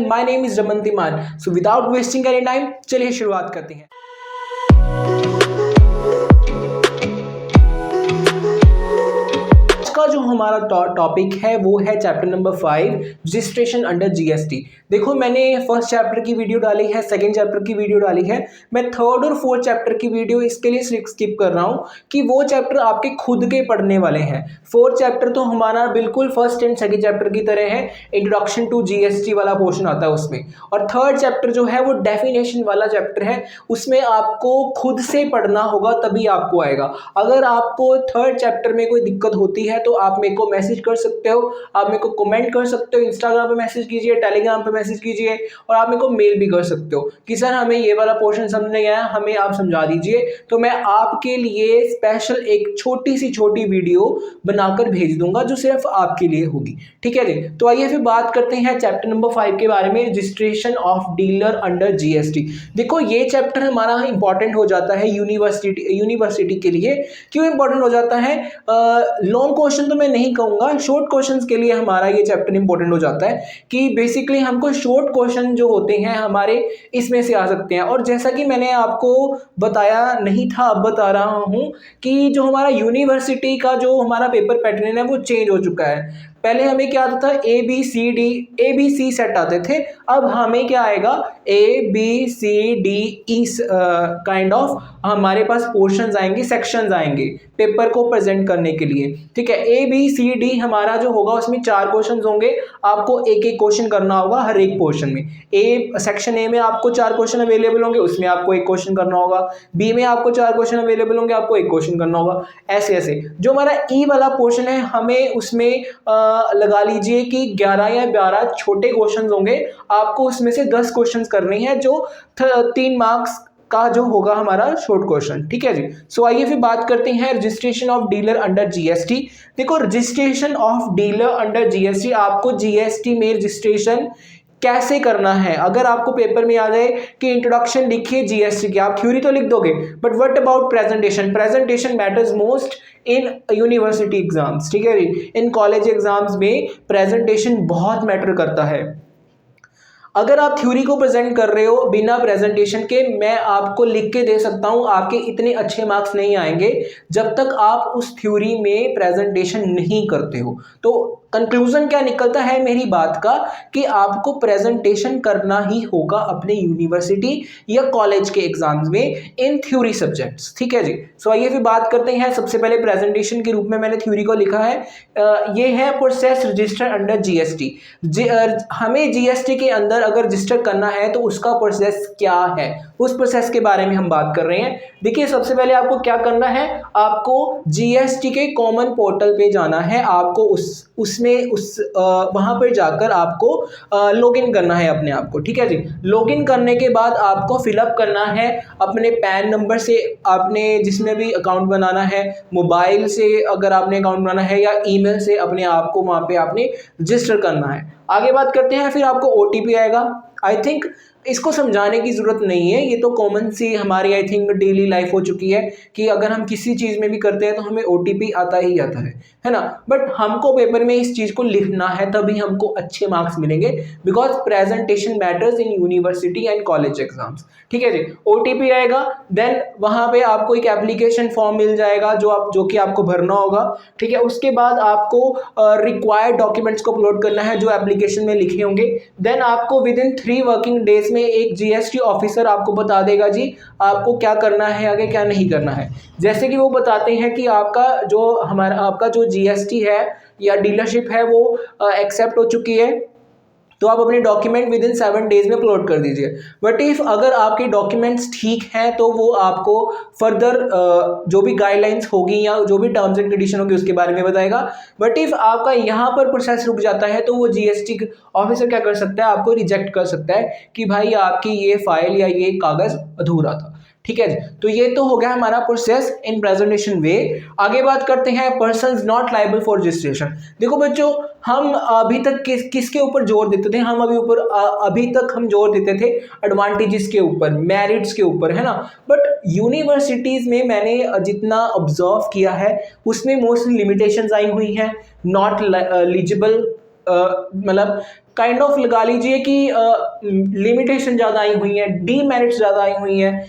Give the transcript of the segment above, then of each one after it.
My name is Raman मान। So without wasting any time चलिए शुरुआत करते हैं। का जो हमारा टॉपिक है वो है chapter number 5 registration under GST. देखो मैंने फर्स्ट चैप्टर की वीडियो डाली है, सेकंड चैप्टर की वीडियो डाली है, मैं थर्ड और फोर्थ चैप्टर की वीडियो इसके लिए स्किप कर रहा हूं कि वो चैप्टर आपके खुद के पढ़ने वाले हैं। फोर्थ चैप्टर तो हमारा बिल्कुल फर्स्ट एंड सेकंड चैप्टर की तरह है, इंट्रोडक्शन टू जीएसटी वाला पोर्शन आता है उसमें। और थर्ड चैप्टर जो है वो डेफिनेशन वाला चैप्टर है, उसमें आपको खुद से पढ़ना होगा तभी आपको आएगा। अगर आपको थर्ड चैप्टर में कोई दिक्कत होती है तो आप मेरे को मैसेज कर सकते हो, आप मेरे को कमेंट कर सकते हो, इंस्टाग्राम पे मैसेज कीजिए, टेलीग्राम पे मैसेज कीजिए, और आप मेरे को मेल भी कर सकते हो कि सर हमें ये वाला पोर्शन समझ नहीं आया, हमें आप समझा दीजिए। तो मैं आपके लिए स्पेशल एक छोटी वीडियो बनाकर भेज दूंगा जो सिर्फ आपके लिए होगी। ठीक है जी। तो आइए फिर बात करते हैं चैप्टर नंबर 5 के बारे में, registration of dealer under GST. देखो ये चैप्टर हमारा इंपॉर्टेंट हो जाता है यूनिवर्सिटी के लिए। क्यों इंपॉर्टेंट हो जाता है? लॉन्ग क्वेश्चन तो मैं नहीं कहूंगा, शॉर्ट क्वेश्चंस के लिए हमारा ये चैप्टर इंपॉर्टेंट हो जाता है कि बेसिकली हमको शॉर्ट क्वेश्चन जो होते हैं हमारे इसमें से आ सकते हैं। और जैसा कि मैंने आपको बताया नहीं था, अब बता रहा हूं कि जो हमारा यूनिवर्सिटी का जो हमारा पेपर पैटर्न है वो चेंज हो चुका है। पहले हमें क्या आता था, ABC सेट आते थे, अब हमें क्या आएगा, ABCDE काइंड ऑफ हमारे पास पोर्शंस आएंगे, सेक्शंस आएंगे पेपर को प्रेजेंट करने के लिए। ठीक है, ABCD हमारा जो होगा उसमें 4 क्वेश्चंस होंगे, आपको एक एक क्वेश्चन करना होगा हर एक पोर्शन में। सेक्शन ए में आपको 4 क्वेश्चन अवेलेबल होंगे, उसमें आपको एक क्वेश्चन करना होगा। बी में आपको 4 क्वेश्चन अवेलेबल होंगे, आपको एक क्वेश्चन करना होगा। ऐसे ऐसे जो हमारा ई वाला पोर्शन है, हमें उसमें लगा लीजिए कि 11 या 12 छोटे क्वेश्चंस होंगे, आपको उसमें से 10 क्वेश्चंस करने हैं जो 3 मार्क्स का जो होगा हमारा शॉर्ट क्वेश्चन। ठीक है जी। सो आइए फिर बात करते हैं registration of dealer under GST. देखो registration of dealer under GST, आपको जीएसटी में रजिस्ट्रेशन कैसे करना है। अगर आपको पेपर में आ जाए कि इंट्रोडक्शन लिखिए जीएसटी की, आप थ्योरी तो लिख दोगे, but what about presentation matters most in university exams. ठीक है जी, इन कॉलेज एग्जाम्स में प्रेजेंटेशन बहुत मैटर करता है। अगर आप थ्योरी को प्रेजेंट कर रहे हो बिना प्रेजेंटेशन के, मैं आपको लिख के दे सकता हूं आपके इतने अच्छे मार्क्स नहीं आएंगे जब तक आप उस थ्योरी में प्रेजेंटेशन नहीं करते हो। तो कंक्लूजन क्या निकलता है मेरी बात का कि आपको प्रेजेंटेशन करना ही होगा अपने यूनिवर्सिटी या कॉलेज के एग्जाम्स में इन थ्योरी सब्जेक्ट्स। ठीक है जी। सो आइए फिर बात करते हैं। सबसे पहले प्रेजेंटेशन के रूप में मैंने थ्योरी को लिखा है, ये है प्रोसेस रजिस्टर अंडर जीएसटी। हमें जीएसटी के अंदर अगर रजिस्टर करना है तो उसका प्रोसेस क्या है, उस प्रोसेस के बारे में हम बात कर रहे हैं। देखिए सबसे पहले आपको क्या करना है, आपको जीएसटी के कॉमन पोर्टल पे जाना है, आपको वहां पर जाकर आपको लॉगिन करना है अपने आप को। ठीक है जी। लॉगिन करने के बाद आपको फिलअप करना है अपने पैन नंबर से, आपने जिसमें भी अकाउंट बनाना है, मोबाइल से अगर आपने अकाउंट बनाना है, या ईमेल से अपने आप को वहां पे आपने रजिस्टर करना है। आगे बात करते हैं, फिर आपको ओटीपी आएगा। आई थिंक इसको समझाने की जरूरत नहीं है, ये तो कॉमन सी हमारी आई थिंक डेली लाइफ हो चुकी है कि अगर हम किसी चीज में भी करते हैं तो हमें ओटीपी आता ही आता है ना। बट हमको पेपर में इस चीज को लिखना है तभी हमको अच्छे मार्क्स मिलेंगे, because presentation matters in university and college exams. ठीक है जी। ओटीपी आएगा, देन वहां पे आपको एक एप्लीकेशन फॉर्म मिल जाएगा जो कि आपको भरना होगा। ठीक है, उसके बाद आपको रिक्वायर्ड डॉक्यूमेंट्स को अपलोड करना है जो एप्लीकेशन में लिखे होंगे। देन आपको विद इन 3 वर्किंग डेज में एक जीएसटी ऑफिसर आपको बता देगा जी आपको क्या करना है, आगे क्या नहीं करना है। जैसे कि वो बताते हैं कि आपका जो जीएसटी है या डीलरशिप है वो एक्सेप्ट हो चुकी है, तो आप अपने डॉक्यूमेंट विद इन 7 डेज में अपलोड कर दीजिए। बट इफ अगर आपके डॉक्यूमेंट्स ठीक हैं तो वो आपको फर्दर जो भी गाइडलाइंस होगी या जो भी टर्म्स एंड कंडीशन होगी उसके बारे में बताएगा। बट इफ आपका यहाँ पर प्रोसेस रुक जाता है तो वो जीएसटी ऑफिसर क्या कर सकता है, आपको रिजेक्ट कर सकता है कि भाई आपकी ये फाइल या ये कागज अधूरा था। ठीक है जी। तो ये तो हो गया हमारा प्रोसेस इन प्रेजेंटेशन वे। आगे बात करते हैं persons not liable for registration. देखो बच्चों, हम अभी तक किसके ऊपर जोर देते थे, अभी तक हम जोर देते थे एडवांटेजेस के ऊपर, मेरिट्स के ऊपर, है ना। बट यूनिवर्सिटीज में मैंने जितना ऑब्जर्व किया है उसमें मोस्टली लिमिटेशंस आई हुई हैं, नॉट एलिजिबल मतलब काइंड ऑफ लगा लीजिए कि लिमिटेशन ज़्यादा आई हुई है, डीमेरिट्स ज़्यादा आई हुई हैं।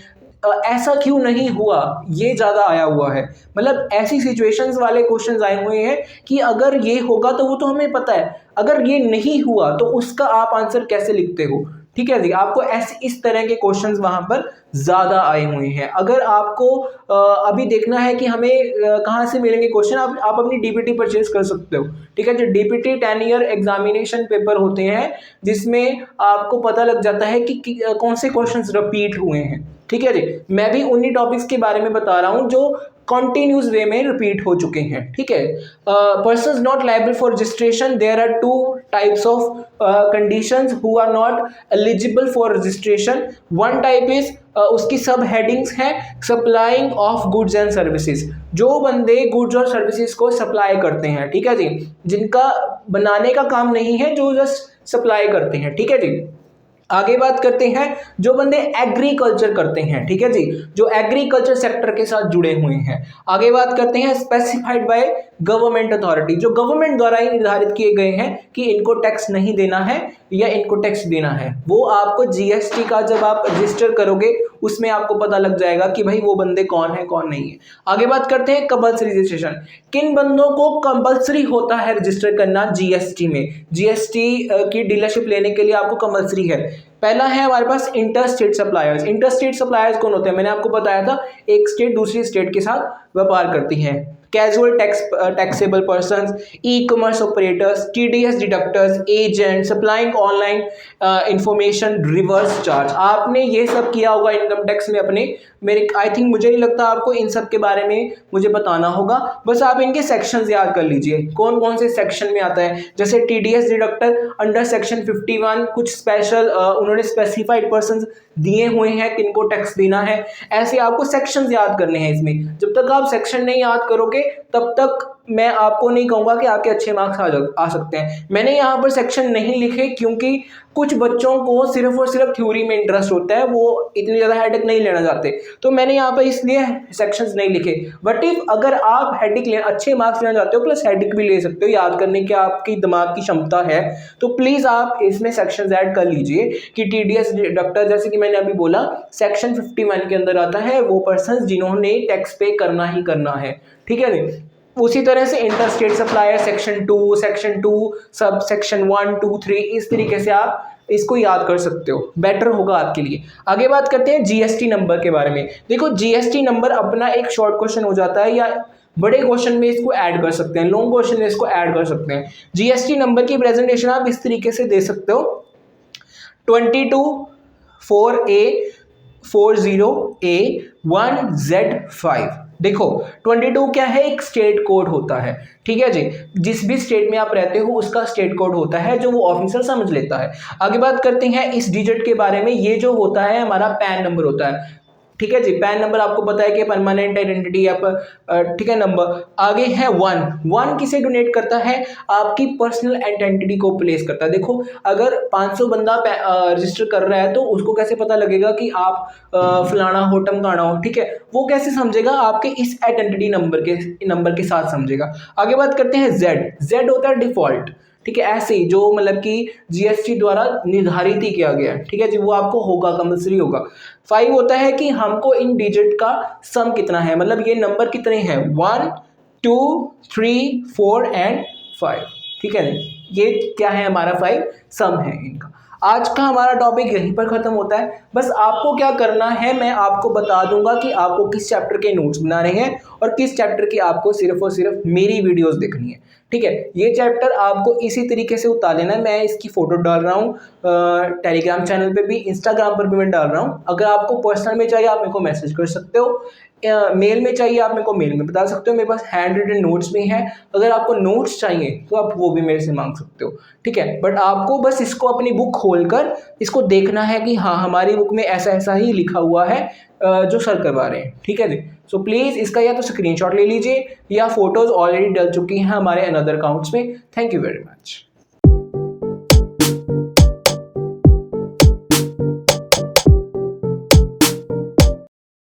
ऐसा क्यों नहीं हुआ, ये ज़्यादा आया हुआ है। मतलब ऐसी सिचुएशंस वाले क्वेश्चंस आए हुए हैं कि अगर ये होगा तो वो तो हमें पता है, अगर ये नहीं हुआ तो उसका आप आंसर कैसे लिखते हो। ठीक है जी, आपको ऐसे इस तरह के क्वेश्चंस वहां पर ज़्यादा आए हुए हैं। अगर आपको अभी देखना है कि हमें कहाँ से मिलेंगे क्वेश्चन, आप अपनी डीपीटी परचेज कर सकते हो। ठीक है, जो डीपीटी 10 ईयर एग्जामिनेशन पेपर होते हैं जिसमें आपको पता लग जाता है कि कौन से क्वेश्चंस रिपीट हुए हैं। ठीक है जी, मैं भी उन्हीं टॉपिक्स के बारे में बता रहा हूँ जो कॉन्टिन्यूस वे में रिपीट हो चुके हैं। ठीक है, persons not liable for registration, there are 2 types of conditions who are not eligible for registration. One type is उसकी सब हेडिंग्स हैं supplying of goods and services, जो बंदे गुड्स और सर्विसेज को सप्लाई करते हैं। ठीक है जी, जिनका बनाने का काम नहीं है, जो जस्ट सप्लाई करते हैं। ठीक है जी, आगे बात करते हैं जो बंदे एग्रीकल्चर करते हैं। ठीक है जी, जो एग्रीकल्चर सेक्टर के साथ जुड़े हुए हैं। आगे बात करते हैं स्पेसिफाइड बाय गवर्नमेंट अथॉरिटी, जो गवर्नमेंट द्वारा ही निर्धारित किए गए हैं कि इनको टैक्स नहीं देना है या इनको टैक्स देना है। वो आपको जीएसटी का जब आप रजिस्टर करोगे उसमें आपको पता लग जाएगा कि भाई वो बंदे कौन है कौन नहीं है। आगे बात करते हैं कंपल्सरी रजिस्ट्रेशन, किन बंदों को कंपल्सरी होता है रजिस्टर करना जीएसटी में। जीएसटी की डीलरशिप लेने के लिए आपको कंपल्सरी है। पहला है हमारे पास inter state suppliers. Inter state suppliers कौन होते हैं, मैंने आपको बताया था, एक स्टेट दूसरी स्टेट के साथ व्यापार करती है। Casual taxable persons, e commerce operators, TDS deductors, agent, supplying online information, reverse charge. आपने ये सब किया होगा इनकम टैक्स में अपने, मेरे आई थिंक मुझे नहीं लगता आपको इन सब के बारे में मुझे बताना होगा, बस आप इनके सेक्शंस याद कर लीजिए कौन कौन से सेक्शन में आता है। जैसे टीडीएस डिडक्टर अंडर सेक्शन 51 कुछ स्पेशल उन्होंने स्पेसिफाइड पर्सन्स दिए हुए हैं किनको टैक्स देना है। ऐसे आपको सेक्शंस याद करने हैं इसमें। जब तक आप सेक्शन नहीं याद करोगे तब तक मैं आपको नहीं कहूंगा कि आपके अच्छे मार्क्स आ सकते हैं। मैंने यहाँ पर सेक्शन नहीं लिखे क्योंकि कुछ बच्चों को सिर्फ और सिर्फ थ्योरी में इंटरेस्ट होता है, वो इतनी ज़्यादा हेडेक नहीं लेना चाहते, तो मैंने यहाँ पर इसलिए सेक्शंस नहीं लिखे। बट इफ अगर आप हेडेक ले अच्छे मार्क्स लेना चाहते हो प्लस हेडेक भी ले सकते हो, याद करने की आपकी दिमाग की क्षमता है, तो प्लीज़ आप इसमें सेक्शंस ऐड कर लीजिए कि टीडीएस डिडक्टर, जैसे कि मैंने अभी बोला, सेक्शन 51 के अंदर आता है वो पर्सन जिन्होंने टैक्स पे करना ही करना है। ठीक है नहीं, उसी तरह से inter state supplier section 2 sub section 1 2 3, इस तरीके से आप इसको याद कर सकते हो, बेटर होगा आपके लिए। आगे बात करते हैं जीएसटी नंबर के बारे में। देखो जीएसटी नंबर अपना एक शॉर्ट क्वेश्चन हो जाता है, या बड़े क्वेश्चन में इसको ऐड कर सकते हैं, लॉन्ग क्वेश्चन में इसको ऐड कर सकते हैं। जीएसटी नंबर की प्रेजेंटेशन आप इस तरीके से दे सकते हो 22-4A-40A-1Z5। देखो 22 क्या है, एक स्टेट कोड होता है। ठीक है जी, जिस भी स्टेट में आप रहते हो उसका स्टेट कोड होता है जो वो ऑफिसर समझ लेता है। आगे बात करते हैं इस डिजिट के बारे में। ये जो होता है हमारा पैन नंबर होता है। ठीक है जी, पैन नंबर आपको पता है कि परमानेंट आइडेंटिटी या ठीक है नंबर। आगे है 1 किसे डोनेट करता है, आपकी पर्सनल आइडेंटिटी को प्लेस करता है। देखो अगर 500 बंदा रजिस्टर कर रहा है तो उसको कैसे पता लगेगा कि आप फलाना हो टमकाना हो। ठीक है, वो कैसे समझेगा, आपके इस आइडेंटिटी नंबर के साथ समझेगा। आगे बात करते हैं जेड होता है डिफॉल्ट। ठीक है, ऐसे ही जो मतलब कि जीएसटी द्वारा निर्धारित ही किया गया है। ठीक है जी, वो आपको होगा, कंपल्सरी होगा। 5 होता है कि हमको इन डिजिट का सम कितना है, मतलब ये नंबर कितने हैं, 1 2 3 4 एंड 5। ठीक है, ये क्या है हमारा 5 सम है इनका। आज का हमारा टॉपिक यहीं पर खत्म होता है। बस आपको क्या करना है, मैं आपको बता दूंगा कि आपको किस चैप्टर के नोट्स बनाने हैं और किस चैप्टर की आपको सिर्फ और सिर्फ मेरी वीडियोस देखनी है। ठीक है, ये चैप्टर आपको इसी तरीके से उतार लेना है। मैं इसकी फोटो डाल रहा हूँ टेलीग्राम चैनल पे भी, इंस्टाग्राम पर भी मैं डाल रहा हूँ। अगर आपको पर्सनल में चाहिए आप मेरे को मैसेज कर सकते हो, मेल में चाहिए आप मेरे को मेल में बता सकते हो। मेरे पास हैंड रिटन नोट्स भी हैं, अगर आपको नोट्स चाहिए तो आप वो भी मेरे से मांग सकते हो। ठीक है, बट आपको बस इसको अपनी बुक खोलकर इसको देखना है कि हाँ हमारी बुक में ऐसा ऐसा ही लिखा हुआ है जो सर करवा रहे हैं। ठीक है जी, सो प्लीज़ इसका या तो स्क्रीनशॉट ले लीजिए या फोटोज़ ऑलरेडी डल चुकी हैं हमारे अनदर अकाउंट्स में। Thank you very much.